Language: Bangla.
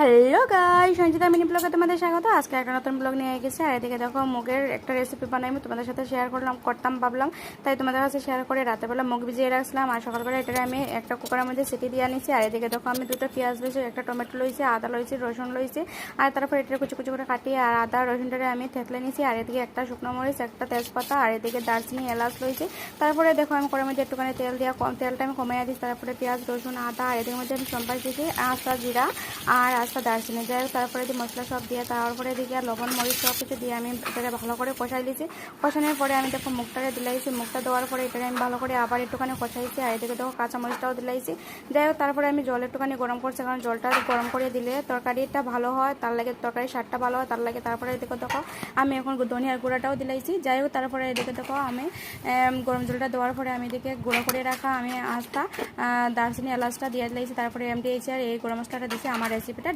হ্যালো গাইস, সঞ্চিতা মিনি ব্লগে তোমাদের স্বাগত। আজকে একটা নতুন ব্লগ নিয়ে গেছি। আর এদিকে দেখো মুগের একটা রেসিপি বানাই, আমি তোমাদের সাথে শেয়ার করতাম ভাবলাম, তাই তোমাদের কাছে শেয়ার করে রাতেবেলা মুগ ভিজিয়ে রাখলাম। আর সকালবেলা এটা আমি একটা কুকারের মধ্যে সিটি দিয়ে আনিছি। আর এদিকে দেখো আমি দুটো পেঁয়াজ লইছি, একটা টমেটো লইছি, আদা লইছি, রসুন লইছি। আর তারপর এটা কুচি কুচি করে কাটিয়ে আর আদা রসুনটারে আমি থেতলে নিয়েছি। আর এদিকে একটা শুকনো মরিচ, একটা তেজপাতা, আর এদিকে দারচিনি, এলাচ লইছি। তারপরে দেখো আমি কড়াইয়ের মধ্যে একটুখানি তেল দিয়ে তেলটা আমি কমিয়ে দিচ্ছি। তারপরে পেঁয়াজ, রসুন, আদা, আর এদিকে মধ্যে আমি সম্পাস দিয়েছি আস্তা জিরা আর আস্তা দারচিনি, যাই হোক তারপরে দিয়ে মশলা সব দিয়ে তারপরে দিকে লবণ মরিচ সব কিছু দিয়ে আমি এটাকে ভালো করে কষাই দিয়েছি। কষানোর পরে আমি দেখো মুগটারে দিলাইছি। মুগটা দেওয়ার পরে এটাকে আমি ভালো করে আবার একটুখানি কষাইছি। আর এদিকে দেখো কাঁচা মরিচটাও দিলাইছি। যাই হোক তারপরে আমি জল একটুখানি গরম করছি, কারণ জলটা গরম করে দিলে তরকারিটা ভালো হয়, তার লাগে তরকারির স্বাদটা ভালো হয়, তার লাগে। তারপরে এদিকে দেখো আমি এখন ধনিয়ার গুঁড়াটাও দিলাইছি। যাই হোক তারপরে এদিকে দেখো আমি গরম জলটা দেওয়ার পরে আমি এদিকে গুঁড়ো করে রাখা আমি আস্তা দারচিনি এলাচটা দিয়ে দিলাইছি। তারপরে আমি দিয়েছি আর এই গরম মশলাটা দিয়েছি। আমার রেসিপিটা